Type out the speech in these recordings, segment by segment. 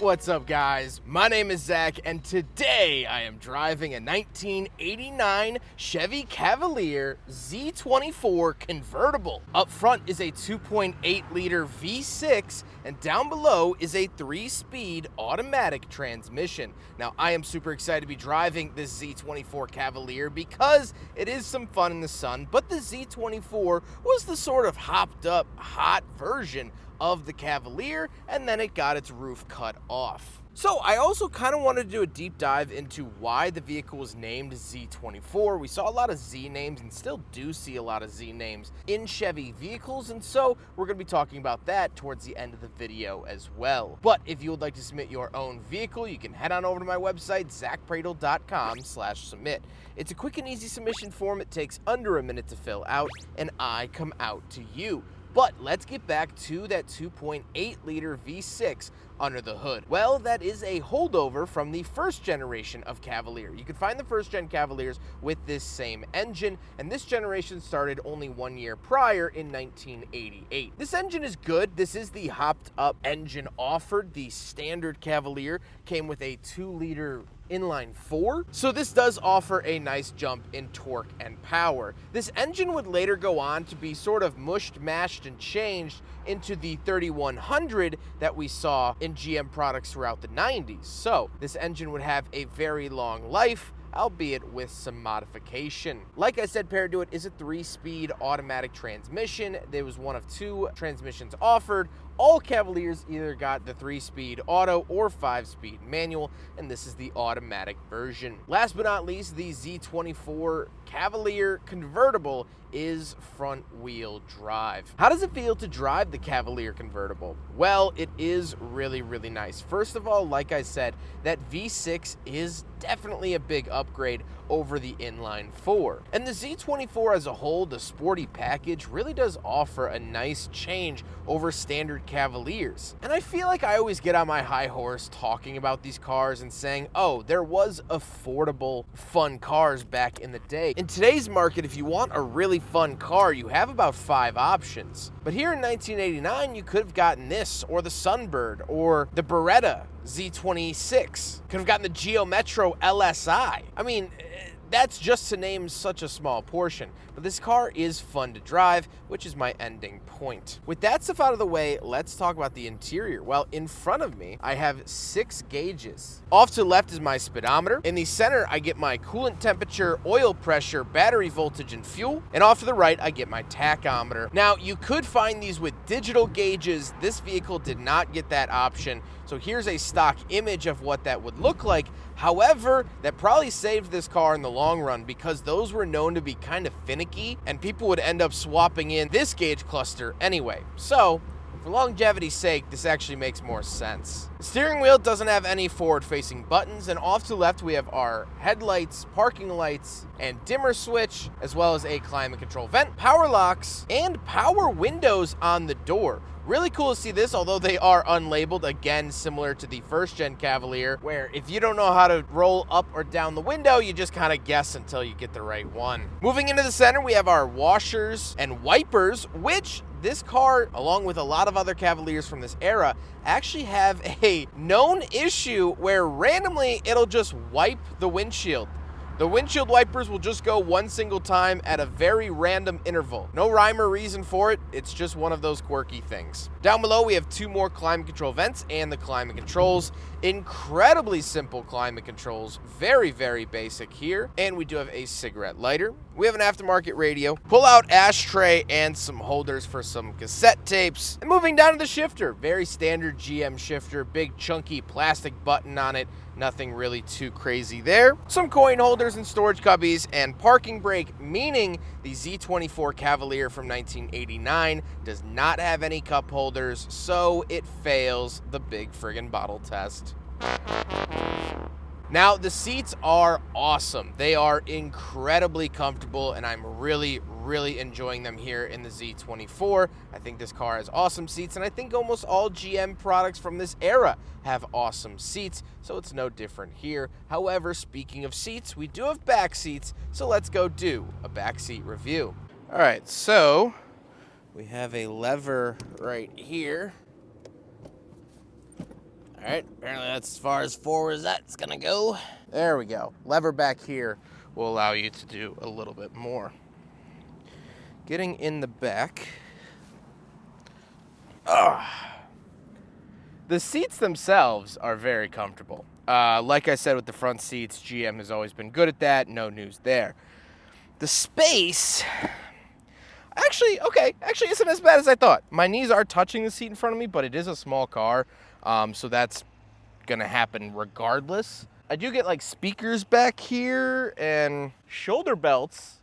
what's up guys? My name is Zach and today I am driving a 1989 Chevy Cavalier Z24 convertible. Up front is a 2.8 liter V6 and down below is a 3-speed automatic transmission. Now I am super excited to be driving this Z24 Cavalier because it is some fun in the sun, but the Z24 was the sort of hopped up hot version of the Cavalier, and then it got its roof cut off. So I also kind of wanted to do a deep dive into why the vehicle was named Z24. We saw a lot of Z names and still do see a lot of Z names in Chevy vehicles, and so we're going to be talking about that towards the end of the video as well. But if you would like to submit your own vehicle, you can head on over to my website, zackpradel.com/submit. It's a quick and easy submission form. It takes under a minute to fill out, and I come out to you. But let's get back to that 2.8 liter V6 under the hood. Well, that is a holdover from the first generation of Cavalier. You can find the first gen Cavaliers with this same engine, and this generation started only 1 year prior in 1988. This engine is good. This is the hopped up engine offered. The standard Cavalier came with a 2 liter inline 4, so this does offer a nice jump in torque and power. This engine would later go on to be sort of mushed, mashed, and changed into the 3100 that we saw in GM products throughout the 90s. So this engine would have a very long life, albeit with some modification. Like I said, paired to it is a 3-speed automatic transmission. There was one of 2 transmissions offered. All Cavaliers either got the 3-speed auto or 5-speed manual, and this is the automatic version. Last but not least, the Z24 Cavalier convertible is front-wheel drive. How does it feel to drive the Cavalier convertible? Well, it is really, really nice. First of all, like I said, that V6 is definitely a big upgrade over the inline 4. And the Z24 as a whole, the sporty package, really does offer a nice change over standard Cavaliers. And I feel like I always get on my high horse talking about these cars and saying, oh, there was affordable, fun cars back in the day. In today's market, if you want a really fun car, you have about 5 options. But here in 1989, you could have gotten this, or the Sunbird, or the Beretta Z26. Could have gotten the Geo Metro LSI. I mean, that's just to name such a small portion, but this car is fun to drive, which is my ending point. With that stuff out of the way, let's talk about the interior. Well, in front of me, I have 6 gauges. Off to the left is my speedometer. In the center, I get my coolant temperature, oil pressure, battery voltage, and fuel. And off to the right, I get my tachometer. Now, you could find these with digital gauges. This vehicle did not get that option, so here's a stock image of what that would look like. However, that probably saved this car in the long run because those were known to be kind of finicky and people would end up swapping in this gauge cluster anyway. So, for longevity's sake, this actually makes more sense. The steering wheel doesn't have any forward-facing buttons, and off to the left we have our headlights, parking lights, and dimmer switch, as well as a climate control vent, power locks, and power windows on the door. Really cool to see this, although they are unlabeled, again, similar to the first-gen Cavalier, where if you don't know how to roll up or down the window, you just kind of guess until you get the right one. Moving into the center, we have our washers and wipers, which this car, along with a lot of other Cavaliers from this era, actually have a known issue where randomly it'll just wipe the windshield. The windshield wipers will just go one single time at a very random interval. No rhyme or reason for it, it's just one of those quirky things. Down below we have 2 more climate control vents and the climate controls. Incredibly simple climate controls, very, very basic here. And we do have a cigarette lighter. We have an aftermarket radio, pull-out ashtray, and some holders for some cassette tapes. And moving down to the shifter, very standard GM shifter, big chunky plastic button on it. Nothing really too crazy there. Some coin holders and storage cubbies and parking brake, meaning the Z24 Cavalier from 1989 does not have any cup holders, so it fails the big friggin' bottle test. Now, the seats are awesome. They are incredibly comfortable, and I'm really, really enjoying them here in the Z24. I think this car has awesome seats, and I think almost all GM products from this era have awesome seats, so it's no different here. However, speaking of seats, we do have back seats, so let's go do a back seat review. All right, so we have a lever right here. All right, apparently that's as far as forward as that's gonna go. There we go. Lever back here will allow you to do a little bit more. Getting in the back. The seats themselves are very comfortable. Like I said with the front seats, GM has always been good at that. No news there. The space, actually isn't as bad as I thought. My knees are touching the seat in front of me, but it is a small car, so that's gonna happen regardless. I do get like speakers back here and shoulder belts,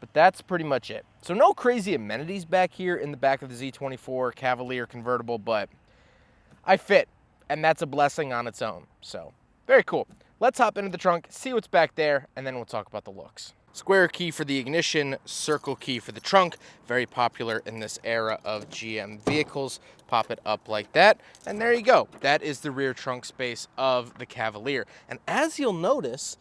but that's pretty much it. So no crazy amenities back here in the back of the Z24 Cavalier convertible, but I fit, and that's a blessing on its own. So very cool. Let's hop into the trunk, see what's back there, and then we'll talk about the looks. Square key for the ignition, circle key for the trunk. Very popular in this era of GM vehicles. Pop it up like that, and there you go. That is the rear trunk space of the Cavalier. And as you'll notice,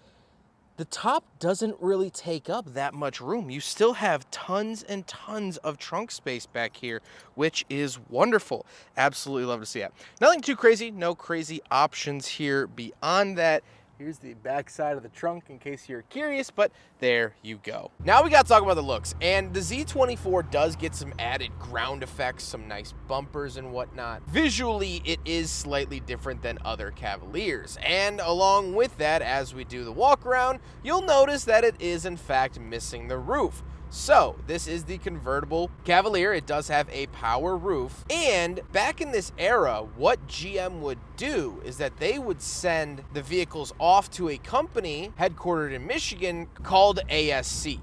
the top doesn't really take up that much room. You still have tons and tons of trunk space back here, which is wonderful. Absolutely love to see that. Nothing too crazy, no crazy options here beyond that. Here's the back side of the trunk in case you're curious, but there you go. Now we got to talk about the looks, and the Z24 does get some added ground effects, some nice bumpers and whatnot. Visually, it is slightly different than other Cavaliers, and along with that, as we do the walk around, you'll notice that it is in fact missing the roof. So, this is the convertible Cavalier. It does have a power roof. And back in this era, what GM would do is that they would send the vehicles off to a company headquartered in Michigan called ASC.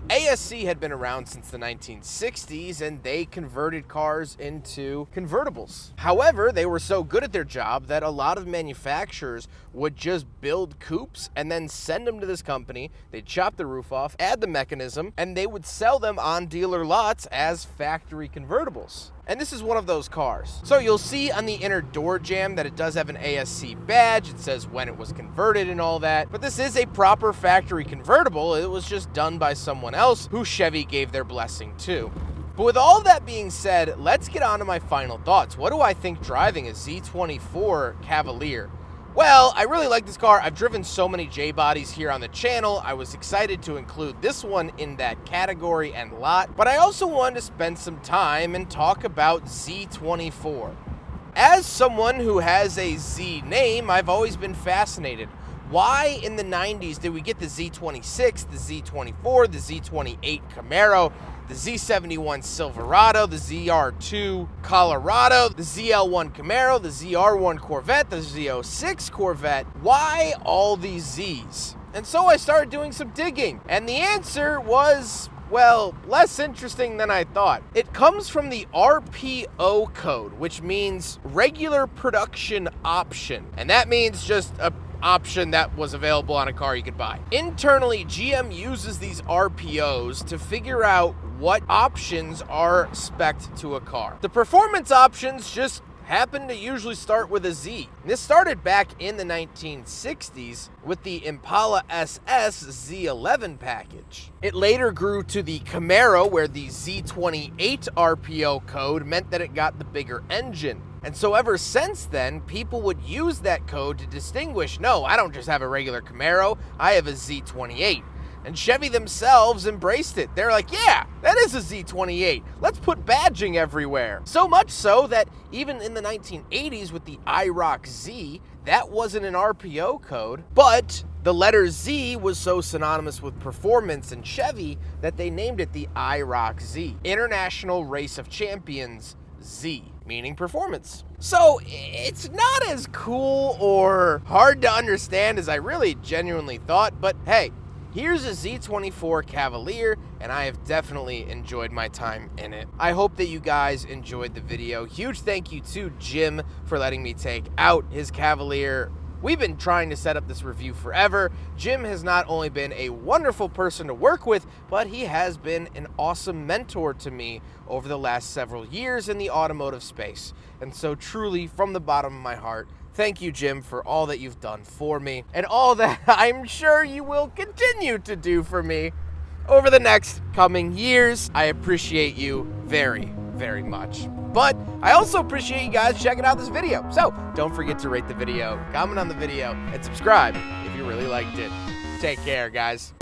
ASC had been around since the 1960s, and they converted cars into convertibles. However, they were so good at their job that a lot of manufacturers would just build coupes and then send them to this company. They'd chop the roof off, add the mechanism, and they would sell them on dealer lots as factory convertibles. And this is one of those cars. So you'll see on the inner door jamb that it does have an ASC badge. It says when it was converted and all that. But this is a proper factory convertible. It was just done by someone else who Chevy gave their blessing to. But with all that being said, let's get on to my final thoughts. What do I think driving a Z24 Cavalier? Well, I really like this car. I've driven so many J-bodies here on the channel. I was excited to include this one in that category and lot, but I also wanted to spend some time and talk about Z24. As someone who has a Z name, I've always been fascinated. Why in the 90s did we get the Z26, the Z24, the Z28 Camaro, the Z71 Silverado, the ZR2 Colorado, the ZL1 Camaro, the ZR1 Corvette, the Z06 Corvette? Why all these Zs? And so I started doing some digging, and the answer was, well, less interesting than I thought. It comes from the RPO code, which means regular production option, and that means just a option that was available on a car you could buy. Internally, GM uses these RPOs to figure out what options are spec'd to a car. The performance options just happen to usually start with a Z. This started back in the 1960s with the Impala SS Z11 package. It later grew to the Camaro, where the Z28 RPO code meant that it got the bigger engine. And so ever since then, people would use that code to distinguish, no, I don't just have a regular Camaro, I have a Z28. And Chevy themselves embraced it. They're like, yeah, that is a Z28. Let's put badging everywhere. So much so that even in the 1980s with the IROC Z, that wasn't an RPO code, but the letter Z was so synonymous with performance in Chevy that they named it the IROC Z, International Race of Champions Z, meaning performance. So it's not as cool or hard to understand as I really genuinely thought, but hey, here's a Z24 Cavalier, and I have definitely enjoyed my time in it. I hope that you guys enjoyed the video. Huge thank you to Jim for letting me take out his Cavalier. We've been trying to set up this review forever. Jim has not only been a wonderful person to work with, but he has been an awesome mentor to me over the last several years in the automotive space. And so truly, from the bottom of my heart, thank you, Jim, for all that you've done for me and all that I'm sure you will continue to do for me over the next coming years. I appreciate you very, very very much. But I also appreciate you guys checking out this video. So don't forget to rate the video, comment on the video, and subscribe if you really liked it. Take care, guys.